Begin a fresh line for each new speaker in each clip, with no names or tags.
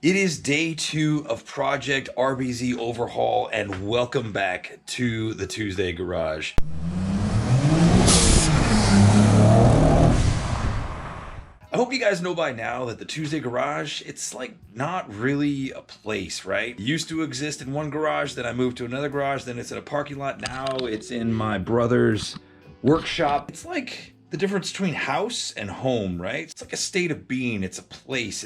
It is day 2 of Project RBZ Overhaul, and welcome back to the TueZday Garage. I hope you guys know by now that the TueZday Garage, it's like not really a place, right? It used to exist in one garage, then I moved to another garage, then it's in a parking lot. Now it's in my brother's workshop. It's like the difference between house and home, right? It's like a state of being. It's a place.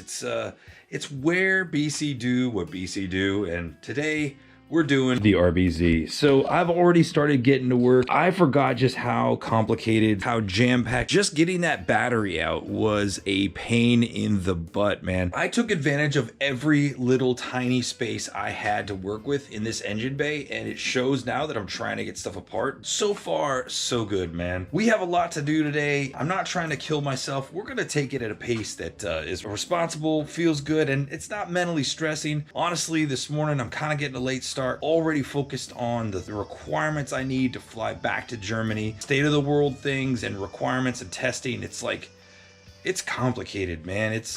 It's where BC do what BC do, and today we're doing the RBZ. So I've already started getting to work. I forgot just how complicated, how jam-packed. Just getting that battery out was a pain in the butt, man. I took advantage of every little tiny space I had to work with in this engine bay, and it shows now that I'm trying to get stuff apart. So far, so good, man. We have a lot to do today. I'm not trying to kill myself. We're gonna take it at a pace that is responsible, feels good, and it's not mentally stressing. Honestly, this morning I'm kind of getting a late start. Already focused on the requirements I need to fly back to Germany, state of the world things and requirements and testing. It's like, it's complicated, man. It's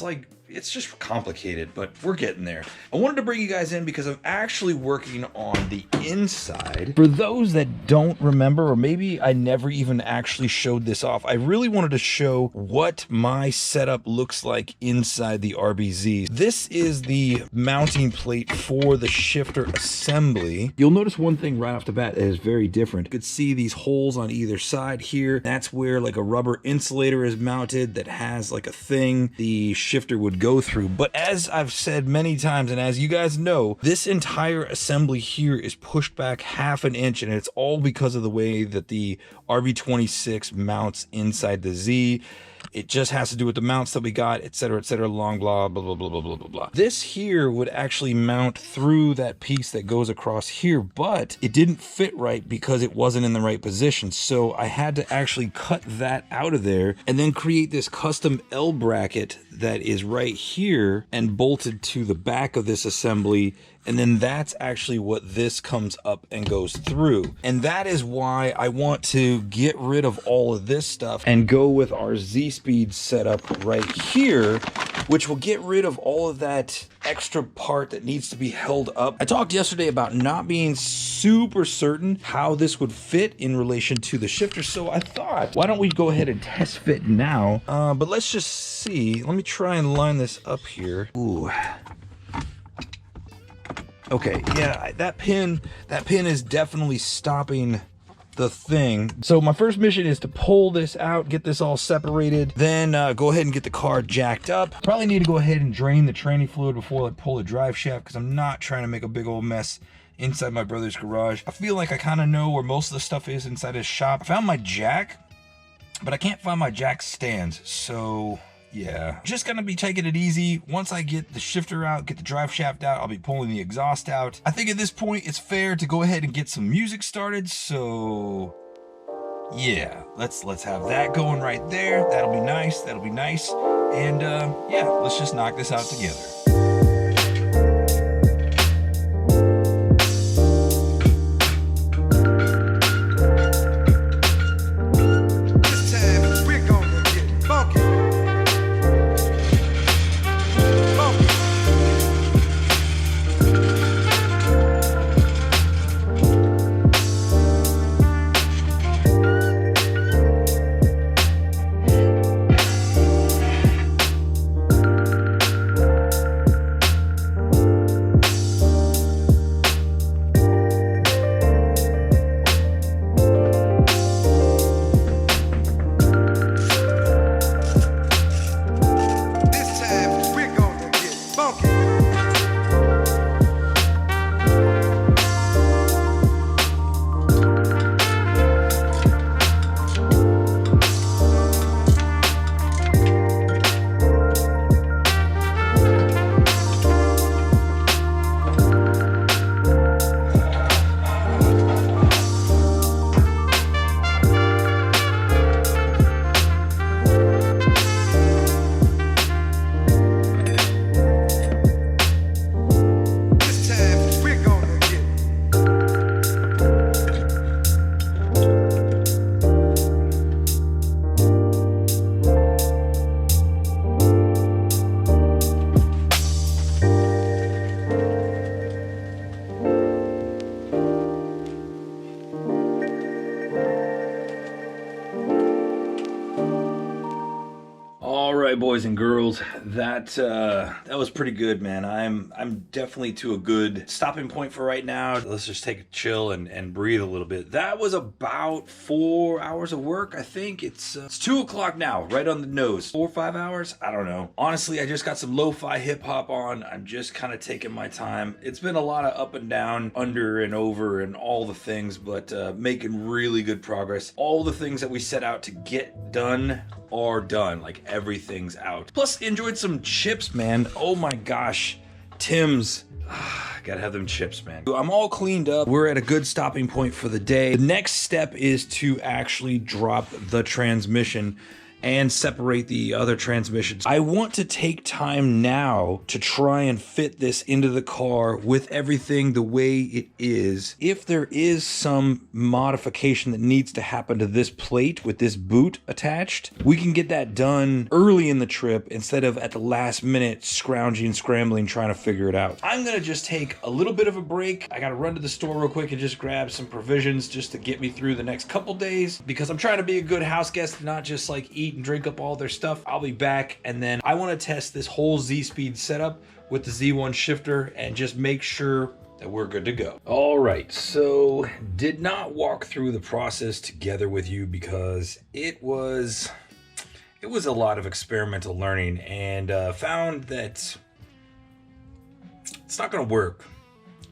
just complicated, but we're getting there. I wanted to bring you guys in because I'm actually working on the inside. For those that don't remember, or maybe I never even actually showed this off, I really wanted to show what my setup looks like inside the RBZ. This is the mounting plate for the shifter assembly. You'll notice one thing right off the bat that is very different. You could see these holes on either side here. That's where like a rubber insulator is mounted that has like a thing the shifter would go through. But as I've said many times, and as you guys know, this entire assembly here is pushed back half an inch, and it's all because of the way that the RB26 mounts inside the Z. It just has to do with the mounts that we got, etc., long blah, blah, blah, blah, blah, blah, blah, blah. This here would actually mount through that piece that goes across here, but it didn't fit right because it wasn't in the right position. So I had to actually cut that out of there and then create this custom L bracket that is right here and bolted to the back of this assembly. And then that's actually what this comes up and goes through. And that is why I want to get rid of all of this stuff and go with our Z-Speed setup right here, which will get rid of all of that extra part that needs to be held up. I talked yesterday about not being super certain how this would fit in relation to the shifter, so I thought, why don't we go ahead and test fit now? But let's just see. Let me try and line this up here. Ooh. Okay, yeah, that pin is definitely stopping the thing. So my first mission is to pull this out, get this all separated, then go ahead and get the car jacked up. Probably need to go ahead and drain the training fluid before I pull the drive shaft, because I'm not trying to make a big old mess inside my brother's garage. I feel like I kind of know where most of the stuff is inside his shop. I found my jack, but I can't find my jack stands, so yeah, just gonna be taking it easy. Once I get the shifter out, get the drive shaft out, I'll be pulling the exhaust out. I think at this point it's fair to go ahead and get some music started, so yeah, let's have that going right there. That'll be nice, and yeah, let's just knock this out together. boys and girls, that was pretty good, man. I'm definitely to a good stopping point for right now. Let's just take a chill and breathe a little bit. That was about 4 hours of work, I think. It's 2 o'clock now, right on the nose. 4 or 5 hours? I don't know. Honestly, I just got some lo-fi hip-hop on. I'm just kind of taking my time. It's been a lot of up and down, under and over, and all the things, but making really good progress. All the things that we set out to get done are done. Like, everything's out. Plus, enjoyed some chips, man. Oh my gosh. Tim's. Gotta have them chips, man. I'm all cleaned up. We're at a good stopping point for the day. The next step is to actually drop the transmission and separate the other transmissions. I want to take time now to try and fit this into the car with everything the way it is. If there is some modification that needs to happen to this plate with this boot attached, we can get that done early in the trip instead of at the last minute scrounging, trying to figure it out. I'm gonna just take a little bit of a break. I gotta run to the store real quick and just grab some provisions just to get me through the next couple days, because I'm trying to be a good house guest, not just like eat and drink up all their stuff. I'll be back, and then I want to test this whole Z-Speed setup with the Z1 shifter and just make sure that we're good to go. All right, so did not walk through the process together with you because it was a lot of experimental learning, and found that it's not going to work.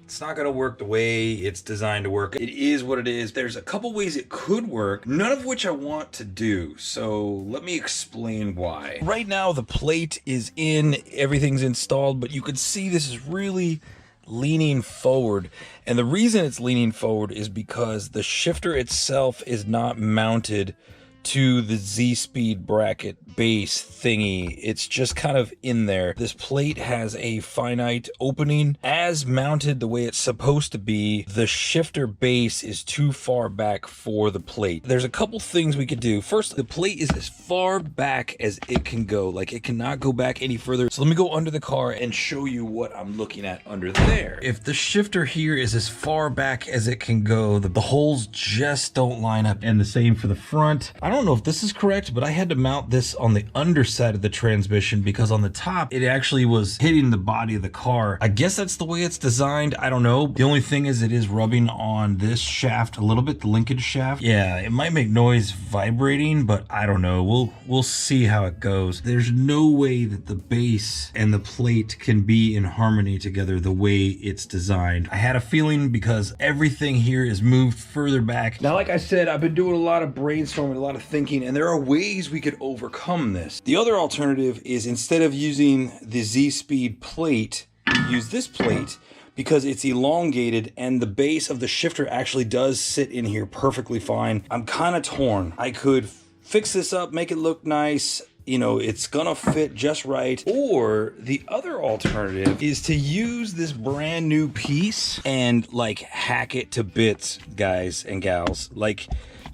It's not going to work the way it's designed to work. It is what it is. There's a couple ways it could work, none of which I want to do. So let me explain why. Right now the plate is in, everything's installed, but you can see this is really leaning forward. And the reason it's leaning forward is because the shifter itself is not mounted to the Z-Speed bracket base thingy. It's just kind of in there. This plate has a finite opening. As mounted the way it's supposed to be, the shifter base is too far back for the plate. There's a couple things we could do. First, the plate is as far back as it can go. Like, it cannot go back any further. So let me go under the car and show you what I'm looking at under there. If the shifter here is as far back as it can go, the holes just don't line up. And the same for the front. I don't know if this is correct, but I had to mount this on the underside of the transmission because on the top it actually was hitting the body of the car. I guess that's the way it's designed. I don't know. The only thing is it is rubbing on this shaft a little bit, the linkage shaft. Yeah, it might make noise vibrating, but I don't know. We'll see how it goes. There's no way that the base and the plate can be in harmony together the way it's designed. I had a feeling because everything here is moved further back. Now, like I said, I've been doing a lot of brainstorming, a lot of thinking, and there are ways we could overcome this. The other alternative is, instead of using the Z-Speed plate, use this plate because it's elongated and the base of the shifter actually does sit in here perfectly fine. I'm kind of torn. I could fix this up, make it look nice. You know, it's gonna fit just right. Or the other alternative is to use this brand new piece and like hack it to bits, guys and gals. Like,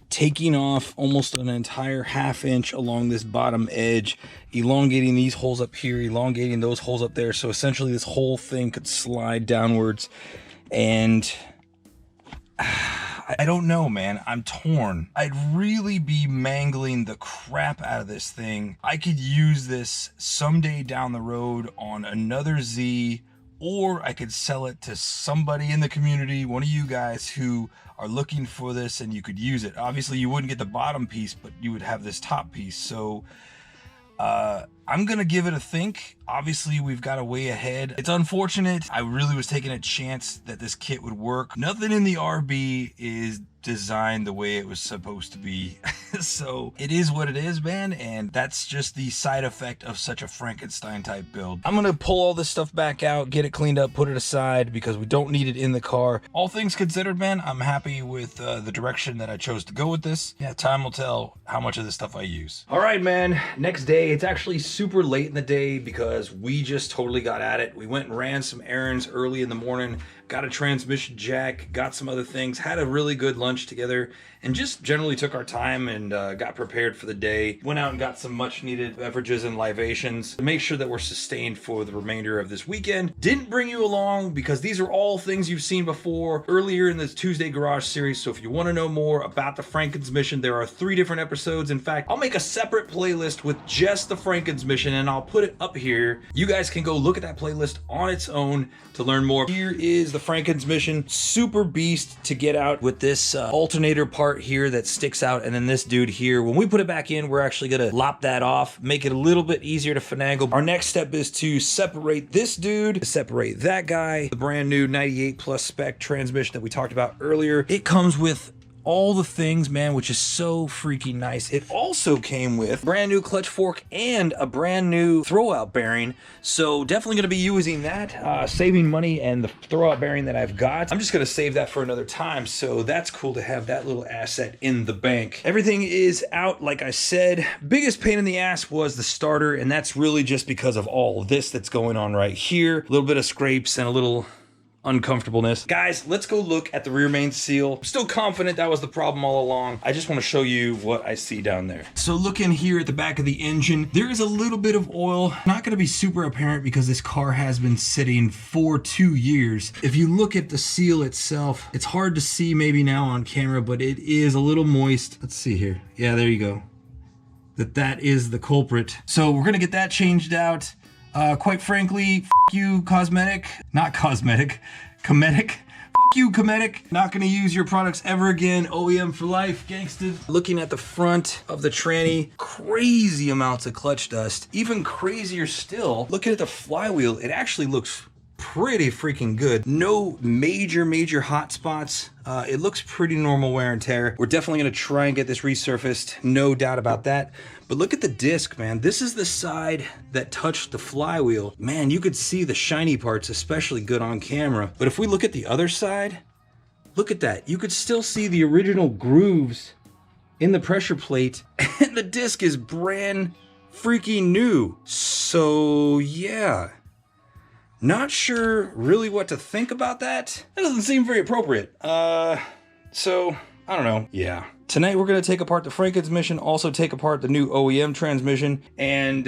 taking off almost an entire ½ inch along this bottom edge, elongating these holes up here, elongating those holes up there. So essentially this whole thing could slide downwards. And I don't know, man. I'm torn. I'd really be mangling the crap out of this thing. I could use this someday down the road on another Z, or I could sell it to somebody in the community, one of you guys who are looking for this, and you could use it. Obviously you wouldn't get the bottom piece, but you would have this top piece. So I'm gonna give it a think. Obviously we've got a way ahead. It's unfortunate. I really was taking a chance that this kit would work. Nothing in the RB is designed the way it was supposed to be. So it is what it is, man, and that's just the side effect of such a Frankenstein type build. I'm gonna pull all this stuff back out, get it cleaned up, put it aside because we don't need it in the car. All things considered, man, I'm happy with the direction that I chose to go with this. Yeah, time will tell how much of this stuff I use. All right, man, next day. It's actually super late in the day because because we just totally got at it. We went and ran some errands early in the morning, got a transmission jack, got some other things, had a really good lunch together, and just generally took our time and got prepared for the day. Went out and got some much needed beverages and libations to make sure that we're sustained for the remainder of this weekend. Didn't bring you along because these are all things you've seen before earlier in this TueZday Garage series. So if you want to know more about the Frankensmission, there are 3 different episodes. In fact, I'll make a separate playlist with just the Frankensmission and I'll put it up here. You guys can go look at that playlist on its own to learn more. Here is the Frankensmission. Super beast to get out with this alternator part here that sticks out, and then this dude here. When we put it back in, we're actually gonna lop that off, make it a little bit easier to finagle. Our next step is to separate this dude, separate that guy. The brand new 98 plus spec transmission that we talked about earlier. It comes with all the things, man, which is so freaking nice. It also came with brand new clutch fork and a brand new throwout bearing. So definitely gonna be using that, saving money, and the throwout bearing that I've got, I'm just gonna save that for another time. So that's cool to have that little asset in the bank. Everything is out, like I said. Biggest pain in the ass was the starter, and that's really just because of all of this that's going on right here. A little bit of scrapes and a little uncomfortableness. Guys, let's go look at the rear main seal. I'm still confident that was the problem all along. I just want to show you what I see down there. So looking here at the back of the engine, there is a little bit of oil. Not going to be super apparent because this car has been sitting for 2 years. If you look at the seal itself, it's hard to see maybe now on camera, but it is a little moist. Let's see here. Yeah, there you go. That is the culprit. So we're going to get that changed out. Quite frankly, f you, cosmetic. Not cosmetic, Cometic. F you, Cometic. Not gonna use your products ever again. OEM for life, gangsta. Looking at the front of the tranny, crazy amounts of clutch dust. Even crazier still, looking at the flywheel, it actually looks pretty freaking good. No major hot spots. It looks pretty normal wear and tear. We're definitely gonna try and get this resurfaced, no doubt about that. But look at the disc, man. This is the side that touched the flywheel. Man, you could see the shiny parts, especially good on camera. But if we look at the other side, look at that. You could still see the original grooves in the pressure plate, and the disc is brand freaking new. So yeah. Not sure really what to think about that. That doesn't seem very appropriate. So I don't know. Yeah. Tonight we're gonna take apart the Frankensmission, also take apart the new OEM transmission, and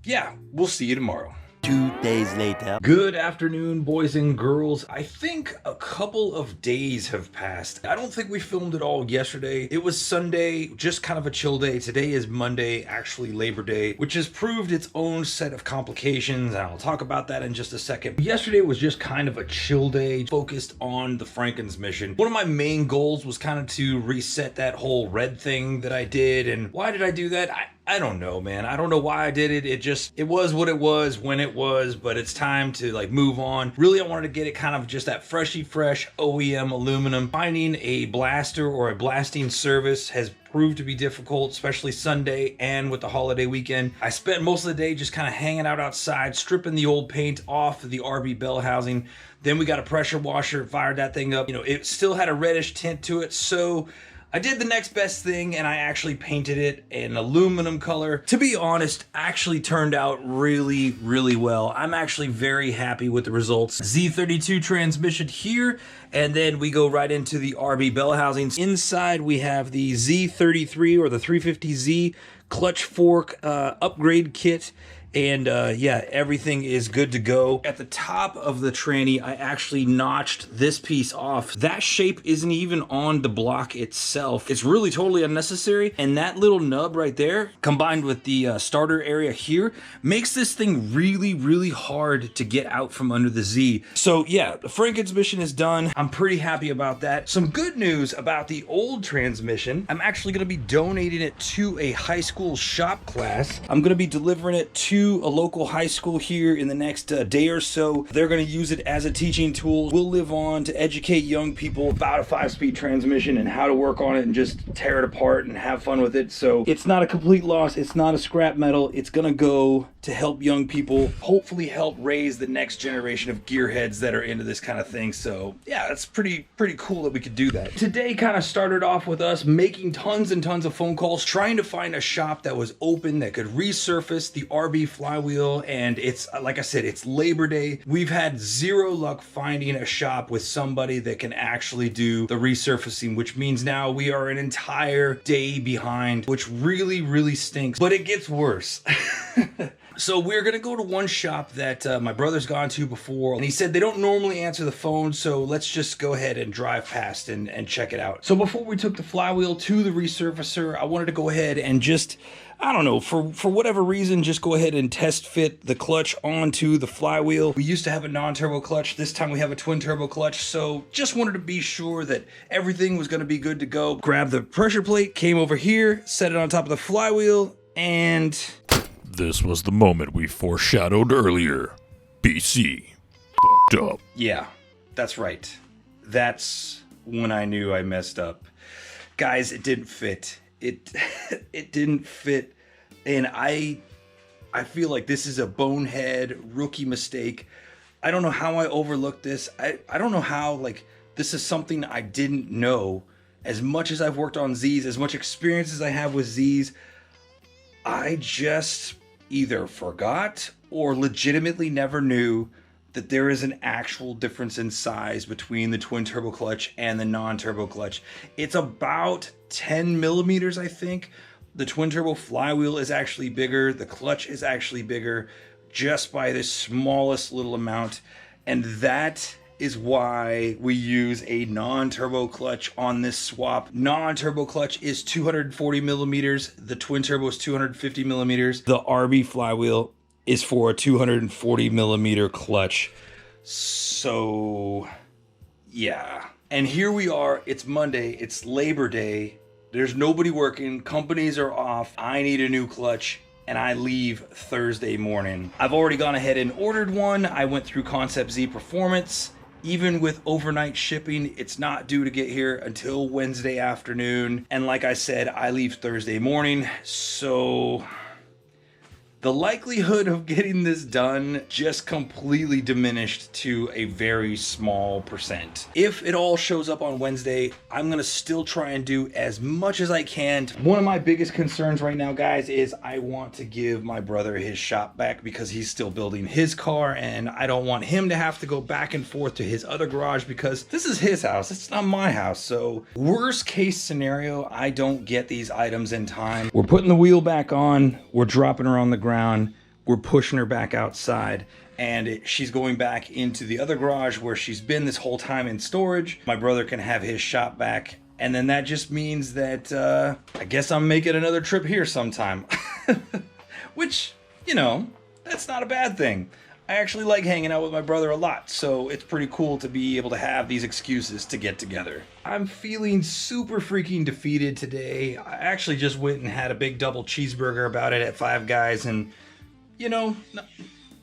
yeah, we'll see you tomorrow.
2 days later.
Good afternoon, boys and girls. I think a couple of days have passed. I don't think we filmed it all yesterday. It was Sunday, just kind of a chill day. Today is Monday, actually Labor Day, which has proved its own set of complications, and I'll talk about that in just a second. Yesterday was just kind of a chill day, focused on the Frankensmission. One of my main goals was kind of to reset that whole red thing that I did, and why did I do that? I don't know, man. I don't know why I did it. It was what it was when it was, but it's time to like move on. Really, I wanted to get it kind of just that freshy fresh OEM aluminum. Finding a blaster or a blasting service has proved to be difficult, especially Sunday and with the holiday weekend. I spent most of the day just kind of hanging out outside, stripping the old paint off of the RB bell housing. Then we got a pressure washer, fired that thing up. You know, it still had a reddish tint to it, so I did the next best thing and I actually painted it an aluminum color. To be honest, actually turned out really well. I'm actually very happy with the results. Z32 transmission here, and then we go right into the RB bell housings. Inside we have the Z33 or the 350Z clutch fork upgrade kit. And yeah, everything is good to go. At the top of the tranny, I actually notched this piece off. That shape isn't even on the block itself. It's really totally unnecessary. And that little nub right there, combined with the starter area here, makes this thing really hard to get out from under the Z. So yeah, the Frankensmission is done. I'm pretty happy about that. Some good news about the old transmission. I'm actually gonna be donating it to a high school shop class. I'm gonna be delivering it to a local high school here in the next day or so. They're going to use it as a teaching tool. We'll live on to educate young people about a 5-speed transmission and how to work on it and just tear it apart and have fun with it. So it's not a complete loss. It's not a scrap metal. It's going to go to help young people, hopefully help raise the next generation of gearheads that are into this kind of thing. So yeah, it's pretty cool that we could do that. Today kind of started off with us making tons and tons of phone calls, trying to find a shop that was open that could resurface the RB flywheel. And it's, like I said, it's Labor Day. We've had zero luck finding a shop with somebody that can actually do the resurfacing, which means now we are an entire day behind, which really stinks, but it gets worse. So we're going to go to one shop that my brother's gone to before, and he said they don't normally answer the phone, so let's just go ahead and drive past and check it out. So before we took the flywheel to the resurfacer, I wanted to go ahead and just, I don't know, for whatever reason, just go ahead and test fit the clutch onto the flywheel. We used to have a non-turbo clutch. This time we have a twin turbo clutch, so just wanted to be sure that everything was going to be good to go. Grabbed the pressure plate, came over here, set it on top of the flywheel, and...
This was the moment we foreshadowed earlier. BC fucked up.
Yeah, that's right. That's when I knew I messed up. Guys, it didn't fit. It didn't fit. And I feel like this is a bonehead rookie mistake. I don't know how I overlooked this. I don't know how, like, this is something I didn't know. As much as I've worked on Z's, as much experience as I have with Z's, I just either forgot or legitimately never knew that there is an actual difference in size between the twin turbo clutch and the non-turbo clutch. It's about 10 millimeters, I think. The twin turbo flywheel is actually bigger. The clutch is actually bigger just by the smallest little amount. And that is why we use a non-turbo clutch on this swap. Non-turbo clutch is 240 millimeters. The twin turbo is 250 millimeters. The RB flywheel is for a 240 millimeter clutch. So yeah. And here we are. It's Monday. It's Labor Day. There's nobody working. Companies are off. I need a new clutch. And I leave Thursday morning. I've already gone ahead and ordered one. I went through Concept Z Performance. Even with overnight shipping, it's not due to get here until Wednesday afternoon. And like I said, I leave Thursday morning. So the likelihood of getting this done just completely diminished to a very small percent. If it all shows up on Wednesday, I'm gonna still try and do as much as I can. One of my biggest concerns right now, guys, is I want to give my brother his shop back because he's still building his car, and I don't want him to have to go back and forth to his other garage because this is his house, it's not my house. So worst case scenario, I don't get these items in time. We're putting the wheel back on, we're dropping her on the ground, we're pushing her back outside, and she's going back into the other garage where she's been this whole time in storage. My brother can have his shop back, and then that just means that I guess I'm making another trip here sometime. Which, you know, that's not a bad thing. I actually like hanging out with my brother a lot, so it's pretty cool to be able to have these excuses to get together. I'm feeling super freaking defeated today. I actually just went and had a big double cheeseburger about it at Five Guys, and you know,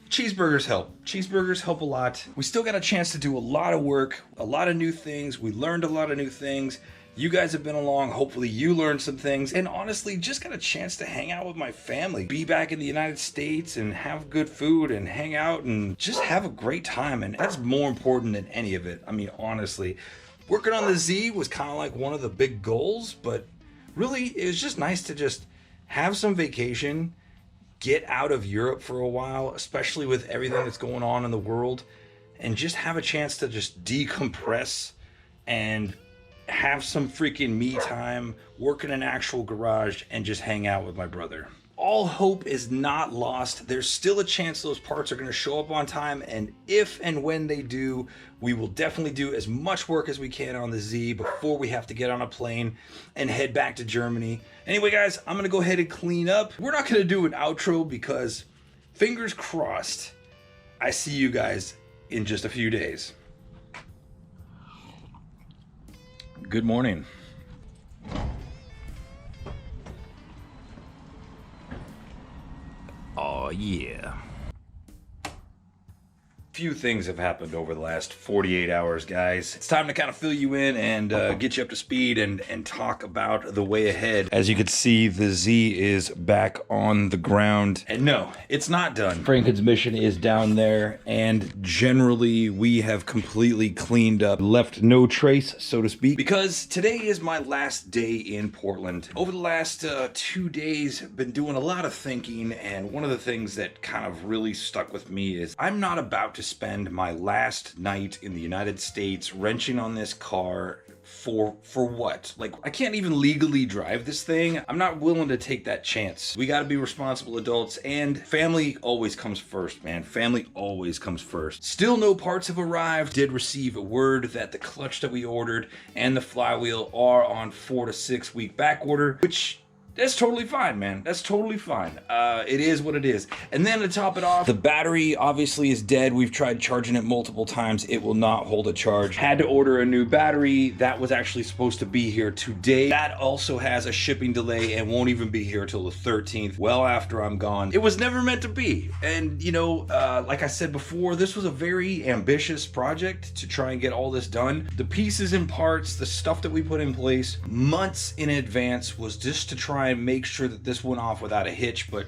cheeseburgers help. Cheeseburgers help a lot. We still got a chance to do a lot of work, a lot of new things. We learned a lot of new things. You guys have been along. Hopefully you learned some things, and honestly just got a chance to hang out with my family, be back in the United States and have good food and hang out and just have a great time. And that's more important than any of it. I mean, honestly, working on the Z was kind of like one of the big goals, but really it was just nice to just have some vacation, get out of Europe for a while, especially with everything that's going on in the world, and just have a chance to just decompress and have some freaking me time, work in an actual garage, and just hang out with my brother. All hope is not lost. There's still a chance those parts are going to show up on time, and if and when they do, we will definitely do as much work as we can on the Z before we have to get on a plane and head back to Germany. Anyway, guys, I'm going to go ahead and clean up. We're not going to do an outro because, fingers crossed, I see you guys in just a few days. Good morning.
Oh yeah.
Few things have happened over the last 48 hours, guys. It's time to kind of fill you in and get you up to speed and talk about the way ahead. As you can see, the Z is back on the ground. And no, it's not done. Frankensmission is down there, and generally we have completely cleaned up, left no trace, so to speak, because today is my last day in Portland. Over the last 2 days, I've been doing a lot of thinking, and one of the things that kind of really stuck with me is I'm not about to spend my last night in the United States wrenching on this car for what? Like, I can't even legally drive this thing. I'm not willing to take that chance. We got to be responsible adults, and family always comes first, man. Family always comes first. Still no parts have arrived. Did receive a word that the clutch that we ordered and the flywheel are on 4 to 6 week back order, which that's totally fine, man. That's totally fine. It is what it is. And then to top it off, the battery obviously is dead. We've tried charging it multiple times. It will not hold a charge. Had to order a new battery. That was actually supposed to be here today. That also has a shipping delay and won't even be here till the 13th, well after I'm gone. It was never meant to be. And, you know, like I said before, this was a very ambitious project to try and get all this done. The pieces and parts, the stuff that we put in place months in advance was just to try and make sure that this went off without a hitch, but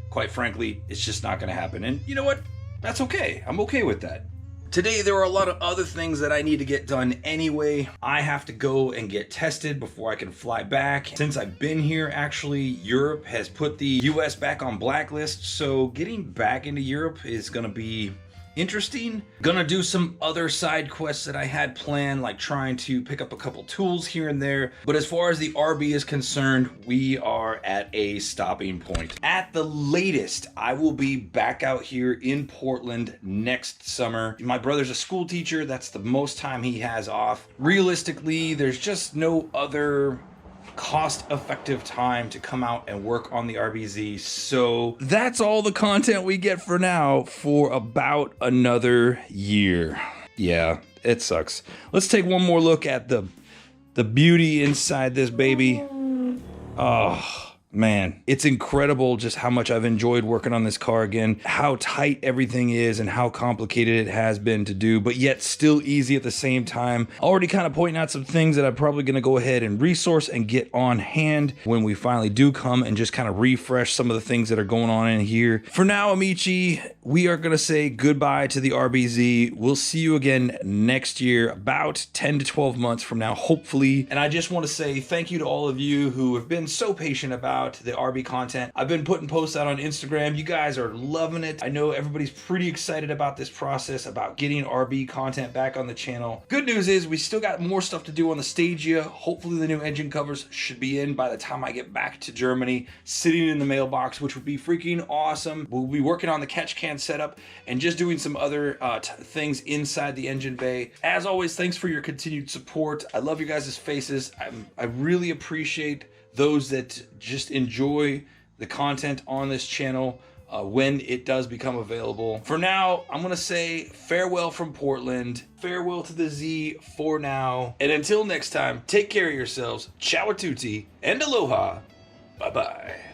quite frankly, it's just not going to happen. And you know what? That's okay. I'm okay with that. Today, there are a lot of other things that I need to get done anyway. I have to go and get tested before I can fly back. Since I've been here, actually, Europe has put the US back on blacklist, so getting back into Europe is going to be interesting. Gonna do some other side quests that I had planned, like trying to pick up a couple tools here and there. But as far as the RB is concerned, we are at a stopping point. At the latest, I will be back out here in Portland next summer. My brother's a school teacher. That's the most time he has off. Realistically, there's just no other cost-effective time to come out and work on the RBZ. So that's all the content we get for now for about another year. Yeah, it sucks. Let's take one more look at the beauty inside this baby. Oh man, it's incredible just how much I've enjoyed working on this car again, how tight everything is and how complicated it has been to do, but yet still easy at the same time. Already kind of pointing out some things that I'm probably going to go ahead and resource and get on hand when we finally do come and just kind of refresh some of the things that are going on in here. For now, Amici, we are going to say goodbye to the RBZ. We'll see you again next year, about 10 to 12 months from now, hopefully. And I just want to say thank you to all of you who have been so patient about the RB content. I've been putting posts out on Instagram. You guys are loving it. I know everybody's pretty excited about this process, about getting RB content back on the channel. Good news is we still got more stuff to do on the Stagia. Hopefully the new engine covers should be in by the time I get back to Germany, sitting in the mailbox, which would be freaking awesome. We'll be working on the catch can setup and just doing some other things inside the engine bay. As always, thanks for your continued support. I love your guys' faces. I really appreciate those that just enjoy the content on this channel when it does become available. For now, I'm gonna say farewell from Portland, farewell to the Z for now, and until next time, take care of yourselves, ciao a tutti, and aloha, bye-bye.